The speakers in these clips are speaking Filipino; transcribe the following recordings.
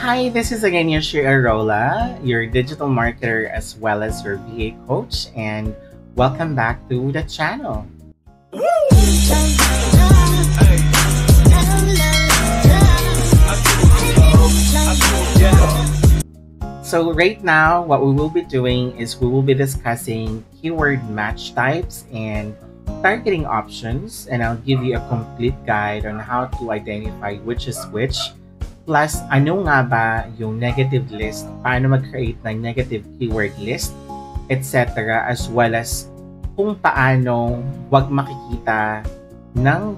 Hi, this is again Yoshi Arola, your digital marketer as well as your VA coach, and welcome back to the channel. So right now, what we will be doing is we will be discussing keyword match types and targeting options, and I'll give you a complete guide on how to identify which is which. Plus, ano nga ba yung negative list, paano mag-create ng negative keyword list, etc. As well as kung paano wag makikita ng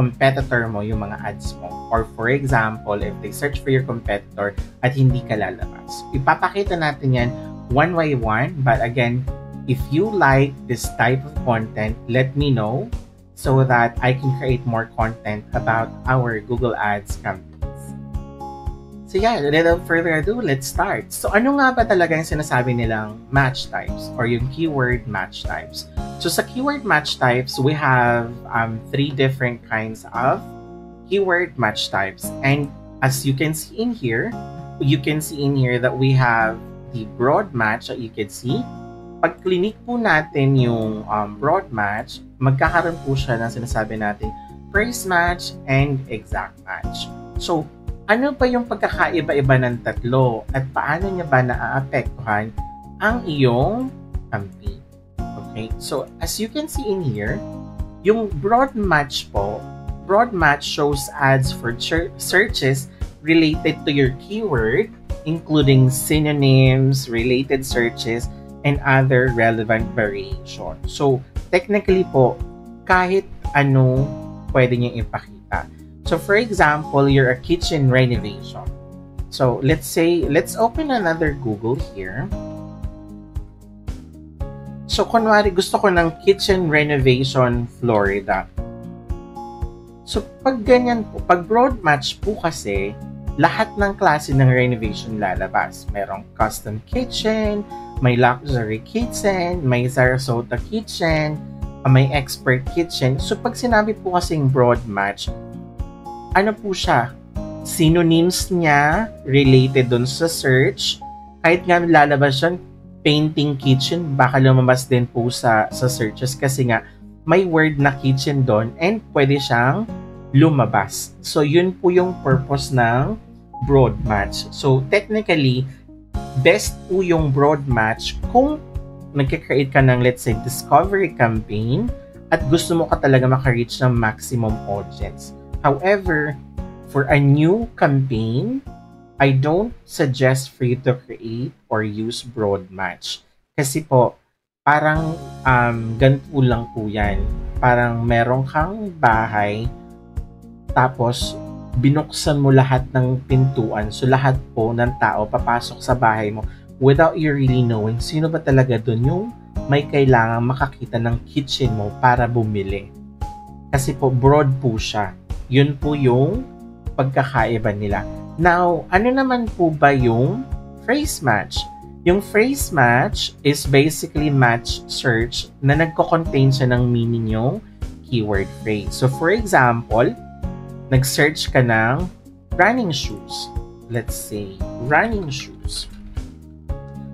competitor mo yung mga ads mo. Or for example, if they search for your competitor at hindi ka lalabas. Ipapakita natin yan one by one. But again, if you like this type of content, let me know so that I can create more content about our Google Ads campaigns. So yeah, without further ado, let's start. So ano nga ba talaga yung sinasabi nilang match types or yung keyword match types? So sa keyword match types, we have three different kinds of keyword match types. And as you can see in here, that we have the broad match that you can see. Pag clinic po natin yung broad match, magkakaroon po siya ng sinasabi natin phrase match and exact match. So ano ba yung pagkakaiba-iba ng tatlo at paano niya ba naaapektuhan ang iyong campaign? Okay, so as you can see in here, yung broad match po, broad match shows ads for searches related to your keyword, including synonyms, related searches, and other relevant variations. So technically po, kahit ano pwede niyang ipakita. So for example, you're a kitchen renovation. So let's open another Google here. So kunwari gusto ko ng kitchen renovation Florida. So pag ganyan po, pag broad match po kasi, lahat ng klase ng renovation lalabas. Merong custom kitchen, may luxury kitchen, may Sarasota kitchen, may expert kitchen. So pag sinabi po kasing broad match, ano po siya? Synonyms niya related dun sa search. Kahit nga lalabas yun, painting kitchen, baka lumabas din po sa searches kasi nga may word na kitchen doon and pwede siyang lumabas. So yun po yung purpose ng broad match. So technically, best po yung broad match kung nagka-create ka ng, let's say, discovery campaign at gusto mo ka talaga maka-reach ng maximum audience. However, for a new campaign, I don't suggest for you to create or use broad match. Kasi po, parang ganito lang po yan. Parang meron kang bahay, tapos binuksan mo lahat ng pintuan. So lahat po ng tao papasok sa bahay mo without you really knowing sino ba talaga dun yung may kailangan makakita ng kitchen mo para bumili. Kasi po, broad po siya. Yun po yung pagkakaiba nila. Now, ano naman po ba yung phrase match? Yung phrase match is basically match search na nagko-contain siya ng meaning yung keyword phrase. So, for example, nag-search ka ng running shoes. Let's say, running shoes.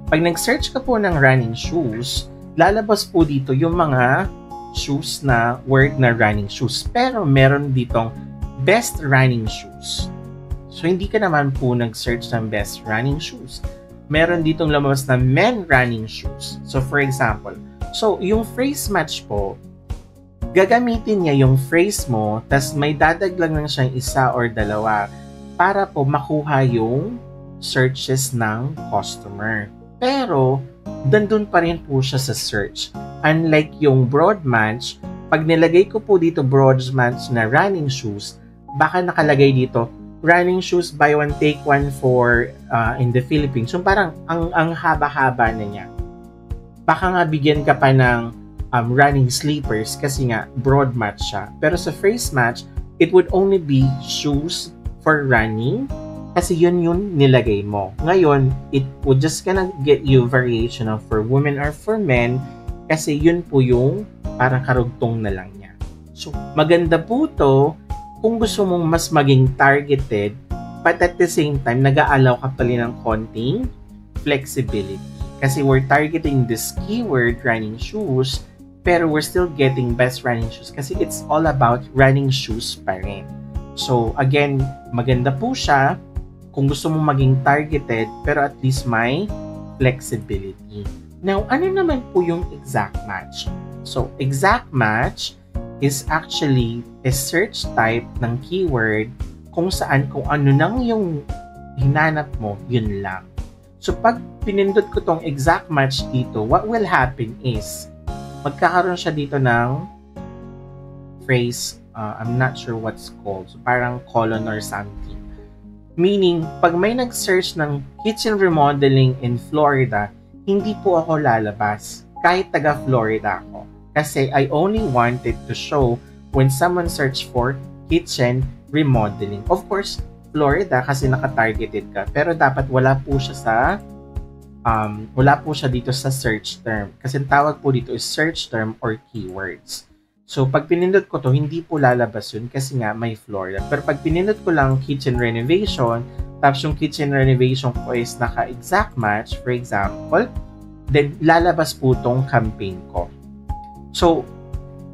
Pag nag-search ka po ng running shoes, lalabas po dito yung mga shoes na word na running shoes. Pero meron ditong best running shoes. So, hindi ka naman po nag-search ng best running shoes. Meron ditong lumabas na men running shoes. So, for example, yung phrase match po, gagamitin niya yung phrase mo, tas may dadaglag lang siyang isa or dalawa para po makuha yung searches ng customer. Pero, dandun pa rin po siya sa search. Unlike yung broad match, pag nilagay ko po dito broad match na running shoes, baka nakalagay dito, running shoes buy one take one for in the Philippines. So parang ang haba-haba na niya. Baka nga bigyan ka pa ng running sleepers kasi nga broad match siya. Pero sa phrase match, it would only be shoes for running kasi yun nilagay mo. Ngayon, it would just gonna get you variation of for women or for men kasi yun po yung parang karugtong na lang niya. So maganda po to kung gusto mong mas maging targeted But at the same time, nag-aalaw ka pa rin ng konting flexibility. Kasi we're targeting this keyword, running shoes, pero we're still getting best running shoes kasi it's all about running shoes pa rin. So, again, maganda po siya kung gusto mong maging targeted, pero at least may flexibility. Now, ano naman po yung exact match? So, exact match is actually a search type ng keyword kung saan kung ano nang yung hinanap mo, yun lang. So, pag pinindot ko tong exact match dito, what will happen is, magkakaroon siya dito ng phrase, I'm not sure what's called, so parang colon or something. Meaning, pag may nag-search ng kitchen remodeling in Florida, hindi po ako lalabas kahit taga-Florida ako. Kasi I only wanted to show when someone search for kitchen remodeling. Of course, Florida kasi naka-targeted ka. Pero dapat wala po siya dito sa search term. Kasi ang tawag po dito is search term or keywords. So, pag pinindot ko to, hindi po lalabas yun kasi nga may Florida. Pero pag pinindot ko lang kitchen renovation, tapos yung kitchen renovation ko is naka-exact match, for example, then lalabas po tong campaign ko. So,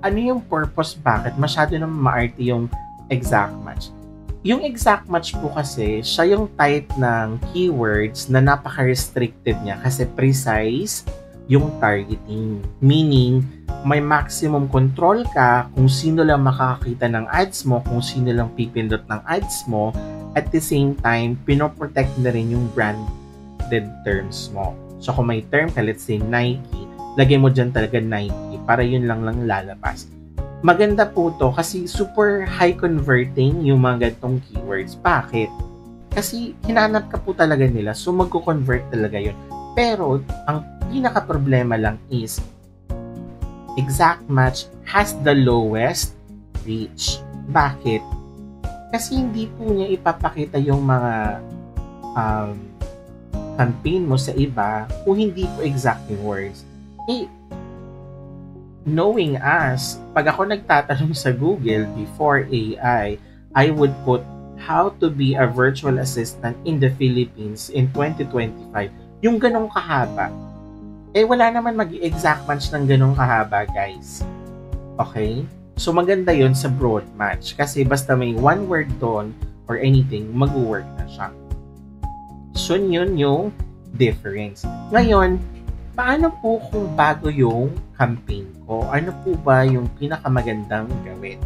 ano yung purpose? Bakit? Masyado na maarte yung exact match. Yung exact match po kasi, siya yung type ng keywords na napaka-restricted niya kasi precise yung targeting. Meaning, may maximum control ka kung sino lang makakakita ng ads mo, kung sino lang pipindot ng ads mo. At the same time, pinoprotect na rin yung branded terms mo. So, kung may term ka, let's say Nike, lagay mo dyan talaga Nike para yun lang lalabas. Maganda po to kasi super high converting yung mga ganitong keywords. Bakit? Kasi hinanap ka po talaga nila, so magko-convert talaga yun. Pero, ang pinaka-problema lang is exact match has the lowest reach. Bakit? Kasi hindi po niya ipapakita yung mga campaign mo sa iba kung hindi po exact yung words. Knowing us, pag ako nagtatanong sa Google before AI, I would put how to be a virtual assistant in the Philippines in 2025. Yung ganong kahaba. Wala naman mag-exact match ng ganong kahaba, guys. Okay? So, maganda yon sa broad match kasi basta may one word doon or anything, mag-work na siya. So, yun yung difference. Ngayon, paano po kung bago yung campaign ko? Ano po ba yung pinakamagandang gawin?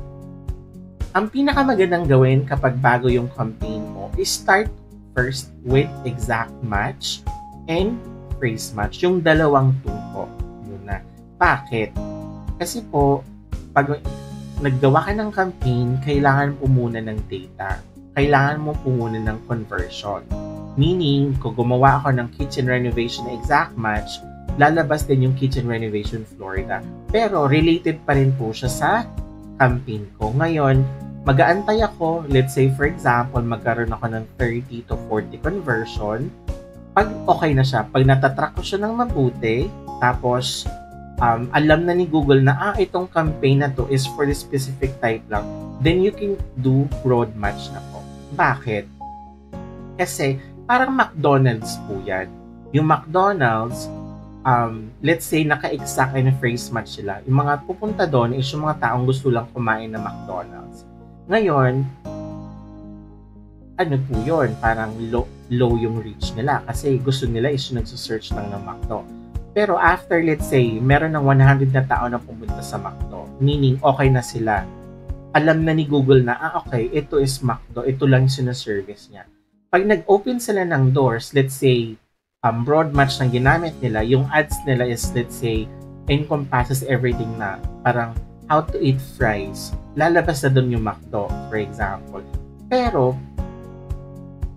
Ang pinakamagandang gawin kapag bago yung campaign mo is start first with exact match and phrase match. Yung dalawang tungko. Yun na. Bakit? Kasi po, pag naggawa ka ng campaign, kailangan po muna ng data. Kailangan mo po muna ng conversion. Meaning, kung gumawa ako ng kitchen renovation na exact match, lalabas din yung kitchen renovation Florida. Pero, related pa rin po siya sa campaign ko. Ngayon, mag-aantay ako, let's say for example, magkaroon ako ng 30 to 40 conversion. Pag okay na siya, pag natatrack ko siya ng mabuti, tapos, alam na ni Google na itong campaign na to is for the specific type lang, then you can do broad match na po. Bakit? Kasi parang McDonald's po yan. Yung McDonald's, let's say naka-exact and phrase match sila. Yung mga pupunta doon is yung mga taong gusto lang kumain ng McDonald's. Ngayon, ano po yun? Parang low yung reach nila kasi gusto nila is yung nagsusearch lang ng McDo. Pero after, let's say, meron ng 100 na tao na pumunta sa McDo, meaning okay na sila. Alam na ni Google na, okay, ito is McDo, ito lang yung sinaservice niya. Pag nag-open sila ng doors, let's say, broad match na ginamit nila, yung ads nila is, let's say, encompasses everything na parang how to eat fries. Lalabas na doon yung McDo, for example. Pero,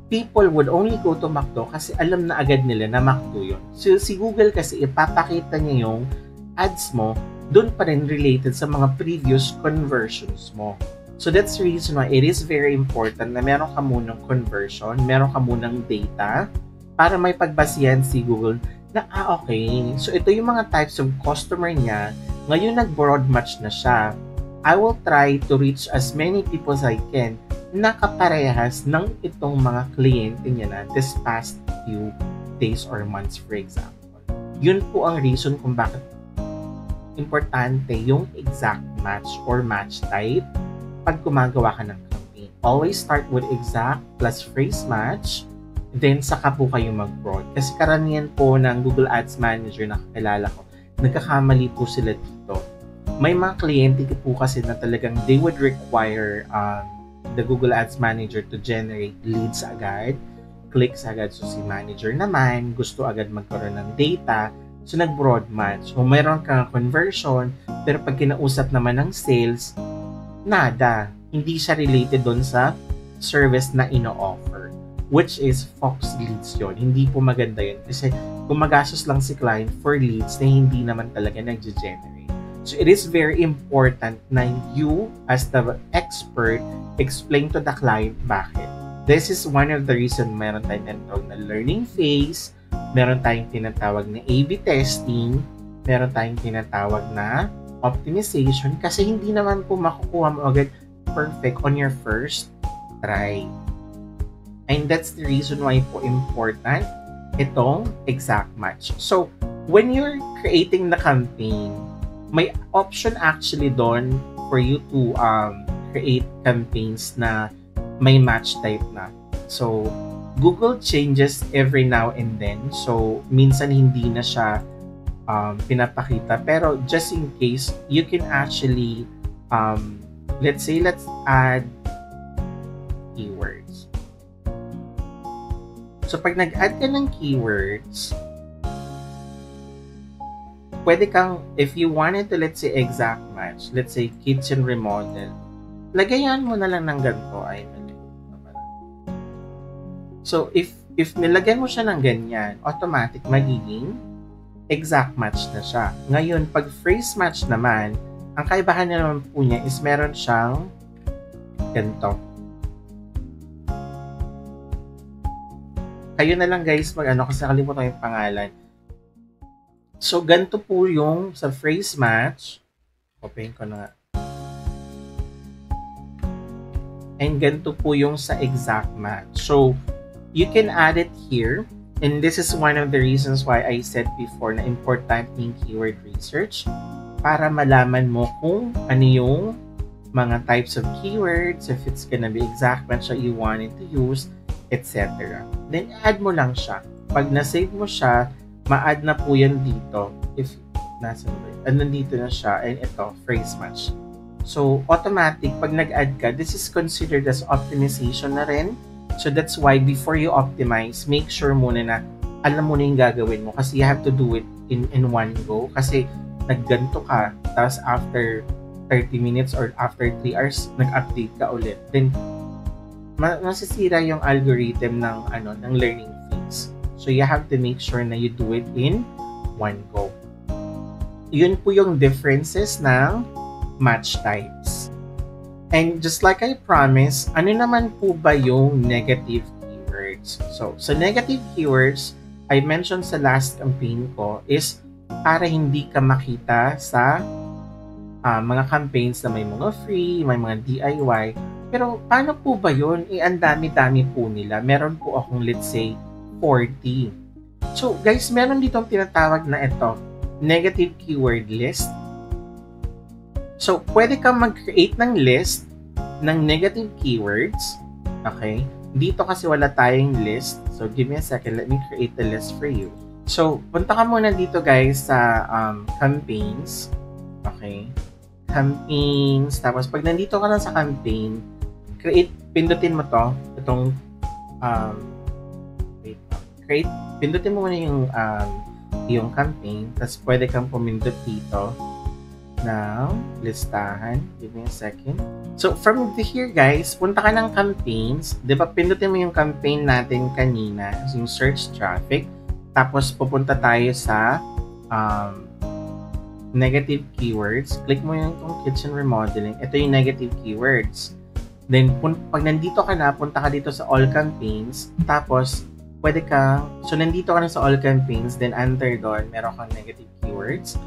people would only go to McDo kasi alam na agad nila na McDo yun. So, si Google kasi ipapakita niya yung ads mo doon pa rin related sa mga previous conversions mo. So, that's the reason why it is very important na meron ka munang conversion, meron ka munang data para may pagbasihan si Google na, okay, so ito yung mga types of customer niya. Ngayon, nag-broad match na siya. I will try to reach as many people as I can nakaparehas ng itong mga kliyente niya na this past few days or months, for example. Yun po ang reason kung bakit importante yung exact match or match type pag gumagawa ka ng campaign. Always start with exact plus phrase match, then saka po kayo mag-broad. Kasi karamihan po ng Google Ads Manager na kakilala ko, nagkakamali po sila dito. May mga kliyente po kasi na talagang they would require the Google Ads Manager to generate leads agad, clicks agad. So si manager naman, gusto agad magkaroon ng data, so nag-broad match. So mayroon kang conversion, pero pag kinausap naman ng sales, nada. Hindi siya related doon sa service na ino-offer, which is Fox leads yon. Hindi po maganda yun kasi gumagastos lang si client for leads na hindi naman talaga nag-generate. So it is very important na you as the expert explain to the client bakit. This is one of the reason meron tayong tinatawag na learning phase, meron tayong tinatawag na A/B testing, meron tayong tinatawag na optimization kasi hindi naman po makukuha mo agad perfect on your first try. And that's the reason why po important itong exact match. So, when you're creating the campaign, may option actually doon for you to create campaigns na may match type na. So, Google changes every now and then. So, minsan hindi na siya pinapakita. Pero just in case, you can actually, let's add keywords. So, pag nag-add ka ng keywords, pwede kang, if you wanted to, let's say, exact match, let's say, kitchen remodel, lagayan mo na lang ng ganito. Ay, so, if nilagyan mo siya ng ganyan, automatic magiging exact match na siya. Ngayon, pag phrase match naman, ang kaibahan naman po niya is meron siyang ganito. Kayo na lang guys kasi nakalimutan yung pangalan. So, ganito po yung sa phrase match. Open ko na nga. And ganito po yung sa exact match. So, you can add it here. And this is one of the reasons why I said before na important yung keyword research para malaman mo kung ano yung mga types of keywords, if it's gonna be exact match that you wanted to use, etc. Then, add mo lang siya. Pag na-save mo siya, ma-add na po yan dito. If, nandito na siya, and ito, phrase match. So, automatic, pag nag-add ka, this is considered as optimization na rin. So, that's why before you optimize, make sure muna na alam mo na yung gagawin mo kasi you have to do it in one go. Kasi, nagganto ka, tapos after 30 minutes or after 3 hours, nag-update ka ulit. Then, masisira yung algorithm ng learning phase. So, you have to make sure na you do it in one go. Yun po yung differences ng match types. And just like I promised, ano naman po ba yung negative keywords? So, negative keywords, I mentioned sa last campaign ko is para hindi ka makita sa mga campaigns na may mga free, may mga DIY. Pero paano po ba yun? Ang dami-dami po nila. Meron po akong, let's say, 40. So, guys, meron dito ang tinatawag na ito, negative keyword list. So, pwede kang mag-create ng list ng negative keywords. Okay? Dito kasi wala tayong list. So, give me a second. Let me create the list for you. So, punta ka muna dito, guys, sa campaigns. Okay? Campaigns. Tapos, pag nandito ka lang sa campaign, pindutin mo to. Itong, pindutin mo muna yung campaign. Tapos, pwede kang pumindot dito ng listahan. Give me a second. So, from here, guys, punta ka ng campaigns. Diba, pindutin mo yung campaign natin kanina, yung search traffic. Tapos, pupunta tayo sa negative keywords. Click mo yung kitchen remodeling. Ito yung negative keywords. Then, pag nandito ka na, punta ka dito sa all campaigns. Tapos, pwede ka, so nandito ka na sa all campaigns. Then, under doon, meron kang negative keywords.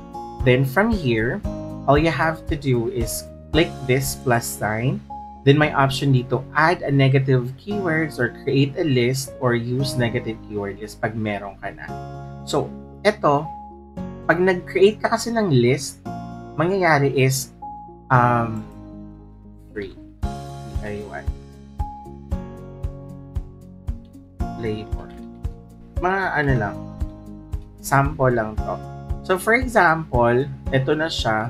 Then, from here, all you have to do is click this plus sign. Then may option dito, add a negative keywords or create a list or use negative keyword list pag meron ka na. So, eto, pag nag-create ka kasi ng list, mangyayari is free. Ayun. Labor. Mga ano lang, sample lang to. So, for example, ito na siya.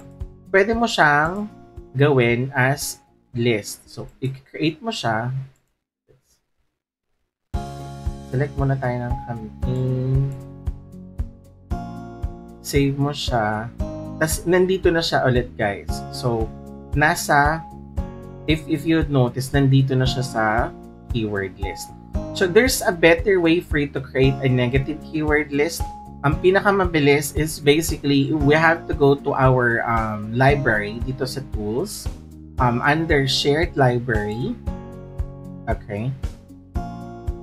Pwede mo siyang gawin as list. So, i-create mo siya. Select muna tayo ng campaign. Save mo siya. Tapos, nandito na siya ulit, guys. So, nasa, if you notice, nandito na siya sa keyword list. So, there's a better way for you to create a negative keyword list. Ang pinakamabilis is basically, we have to go to our library dito sa tools. Under shared library. Okay.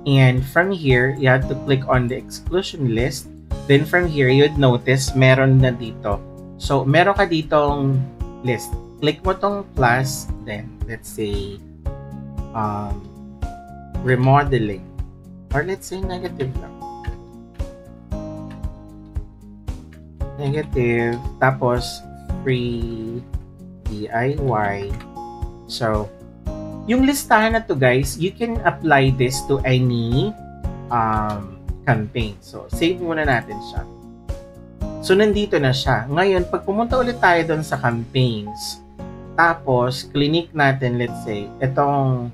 And from here, you have to click on the exclusion list. Then from here, you'd notice meron na dito. So, meron ka ditong list. Click mo tong plus, then let's say remodeling. Or let's say negative lang. Negative. Tapos, free DIY. So, yung listahan na to, guys, you can apply this to any campaign. So, save muna natin siya. So, nandito na siya. Ngayon, pag pumunta ulit tayo doon sa campaigns, tapos, clinic natin, let's say, itong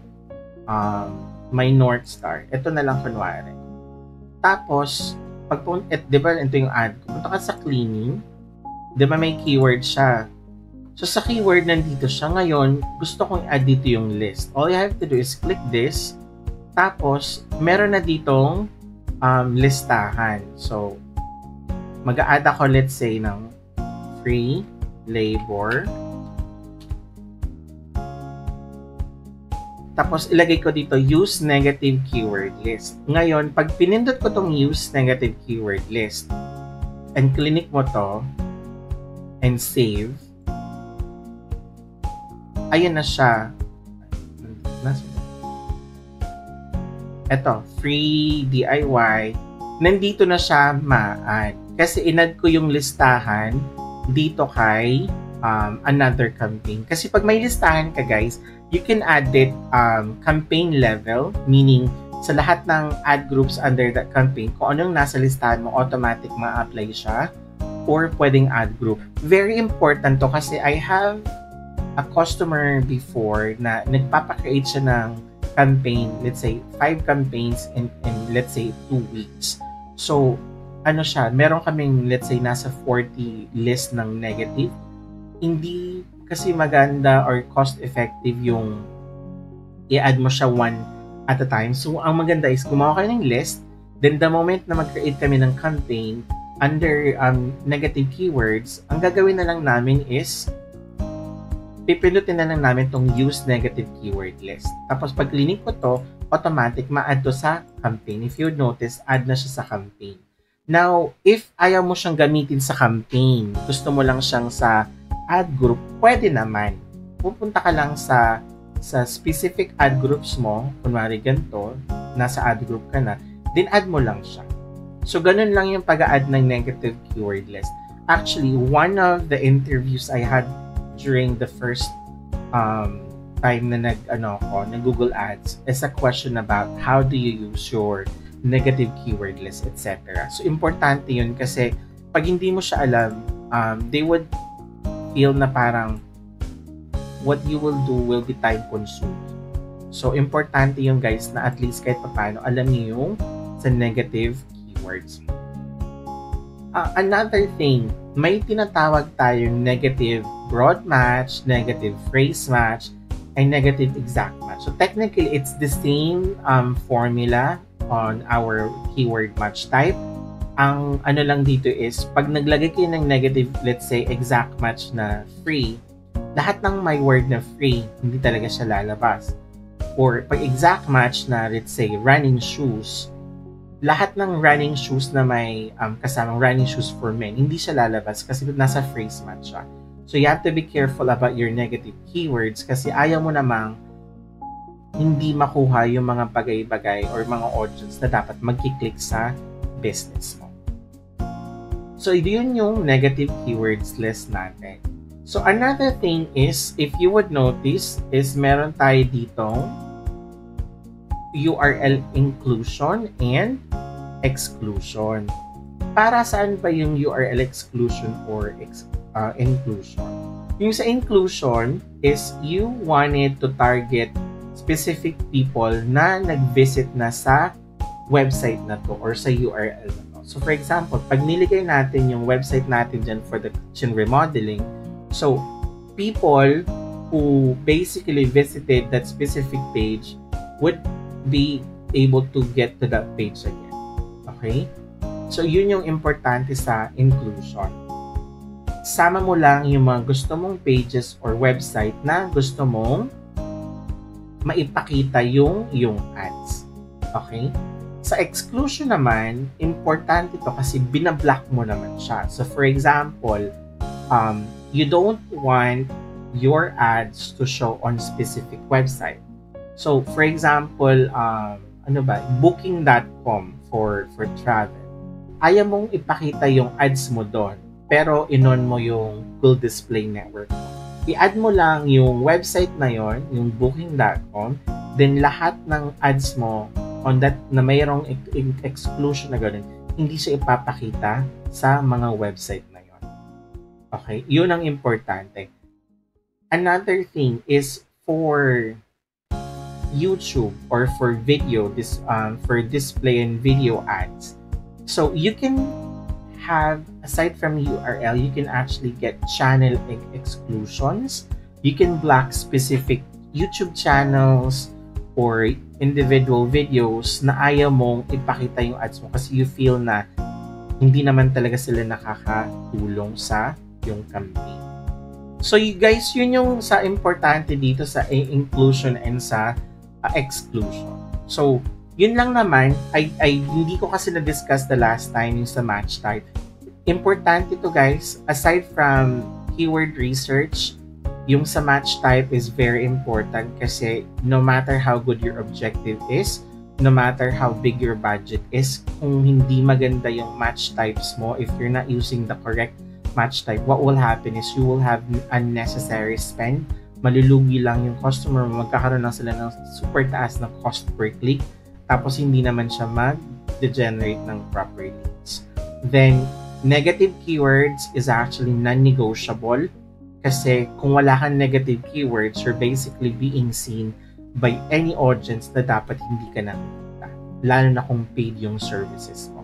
my North Star. Ito na lang kunwari. Tapos, di ba, ito yung ad. Punta ka sa cleaning, di ba may keyword siya. So, sa keyword, nandito siya. Ngayon, gusto kong i-add dito yung list. All you have to do is click this. Tapos, meron na ditong listahan. So, mag-a-add ako, let's say, ng free labor. Tapos, ilagay ko dito, use negative keyword list. Ngayon, pag pinindot ko tong use negative keyword list, and clinic mo to, and save, ayan na siya. Ito, free DIY. Nandito na siya ma-add. Kasi inad ko yung listahan dito kay another campaign. Kasi pag may listahan ka, guys, you can add it campaign level, meaning sa lahat ng ad groups under that campaign, kung anong nasa listahan mo, automatic ma-apply siya, or pwedeng ad group. Very important to kasi I have a customer before na nagpapakreate siya ng campaign, let's say 5 campaigns in let's say 2 weeks. So, ano siya, meron kaming let's say nasa 40 list ng negative. Hindi kasi maganda or cost effective yung i-add mo siya one at a time. So, ang maganda is gumawa kayo ng list, then the moment na mag-create kami ng campaign under negative keywords, ang gagawin na lang namin is pipindutin na lang namin tong use negative keyword list. Tapos pag clinic ko to, automatic ma-add to sa campaign. If you notice, add na siya sa campaign. Now, if ayaw mo siyang gamitin sa campaign, gusto mo lang siyang sa ad group, pwede naman. Pupunta ka lang sa specific ad groups mo, kunwari ganito, nasa ad group ka na, then add mo lang siya. So, ganun lang yung pag-add ng negative keyword list. Actually, one of the interviews I had during the first time na nag-Google Ads is a question about how do you use your negative keyword list, etc. So, importante yun kasi pag hindi mo siya alam, they would feel na parang what you will do will be time consuming. So, importante yung guys na at least kahit paano alam niyo yung sa negative keywords. Another thing, may tinatawag tayong negative broad match, negative phrase match, and negative exact match. So technically, it's the same formula on our keyword match type. Ang ano lang dito is, pag naglagay kayo ng negative, let's say, exact match na free, lahat ng may word na free, hindi talaga siya lalabas. Or pag exact match na, let's say, running shoes, lahat ng running shoes na may kasamang running shoes for men, hindi siya lalabas kasi nasa phrase match siya. So, you have to be careful about your negative keywords kasi ayaw mo namang hindi makuha yung mga bagay-bagay or mga audience na dapat magkiklik sa business mo. So, yun yung negative keywords list natin. So, another thing is, if you would notice, is meron tayo ditong URL inclusion and exclusion. Para saan ba yung URL exclusion or inclusion? Yung sa inclusion is you wanted to target specific people na nag-visit na sa website na to or sa URL na to. So, for example, pag niligay natin yung website natin dyan for the kitchen remodeling, so, people who basically visited that specific page would be able to get to that page again. Okay? So, yun yung importante sa inclusion. Sama mo lang yung mga gusto mong pages or website na gusto mong maipakita yung ads. Okay? Sa exclusion naman, importante to kasi binablock mo naman siya. So, for example, you don't want your ads to show on specific website. So, for example, booking.com for travel. Ayaw mong ipakita yung ads mo doon, pero inon mo yung Google Display Network mo. I-add mo lang yung website na yon, yung booking.com, then lahat ng ads mo on that na mayroong exclusion na gano'n, hindi siya ipapakita sa mga website na yon. Okay? Yun ang importante. Another thing is for YouTube or for video, for display and video ads. So you can have, aside from URL, you can actually get channel exclusions. You can block specific YouTube channels or individual videos na ayaw mong ipakita yung ads mo kasi you feel na hindi naman talaga sila nakakatulong sa yung campaign. So you guys, yun yung sa importante dito sa inclusion and sa exclusion. So, yun lang naman, ay hindi ko kasi na-discuss the last time yung sa match type. Importante to guys, aside from keyword research, yung sa match type is very important kasi no matter how good your objective is, no matter how big your budget is, kung hindi maganda yung match types mo, if you're not using the correct match type, what will happen is you will have unnecessary spend. Malulugi lang yung customer mo, magkakaroon lang sila ng super taas na cost per click, tapos hindi naman siya mag-generate ng proper leads. Then, negative keywords is actually non-negotiable kasi kung wala kang negative keywords, you're basically being seen by any audience na dapat hindi ka nakikita, lalo na kung paid yung services mo.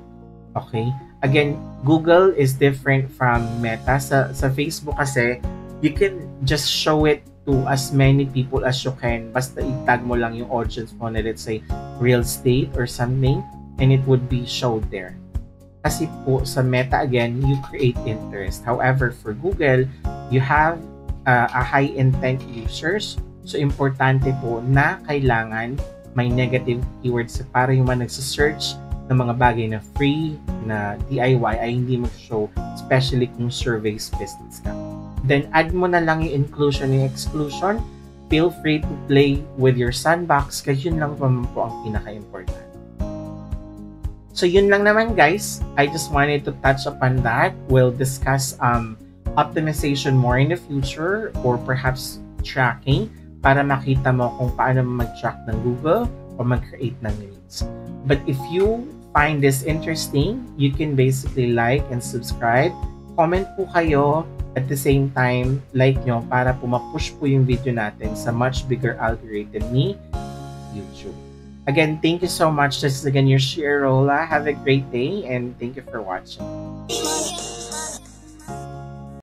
Okay? Again, Google is different from Meta. Sa Facebook kasi, you can just show it to as many people as you can. Basta itag mo lang yung audience mo na let's say real estate or something and it would be showed there. Kasi po sa Meta again, you create interest. However, for Google, you have a high intent users. So importante po na kailangan may negative keywords para yung mga nagsa-search ng mga bagay na free, na DIY ay hindi mag-show, especially kung surveys business ka. Then, add mo na lang yung inclusion and exclusion. Feel free to play with your sandbox kasi yun lang po ang pinaka-important. So, yun lang naman guys. I just wanted to touch upon that. We'll discuss optimization more in the future or perhaps tracking para makita mo kung paano mag-track ng Google o mag-create ng leads. But if you find this interesting, you can basically like and subscribe. Comment po kayo. At the same time, like nyo para po ma-push po yung video natin sa much bigger algorithm ni YouTube. Again, thank you so much. This is again your Shierola. Have a great day and thank you for watching.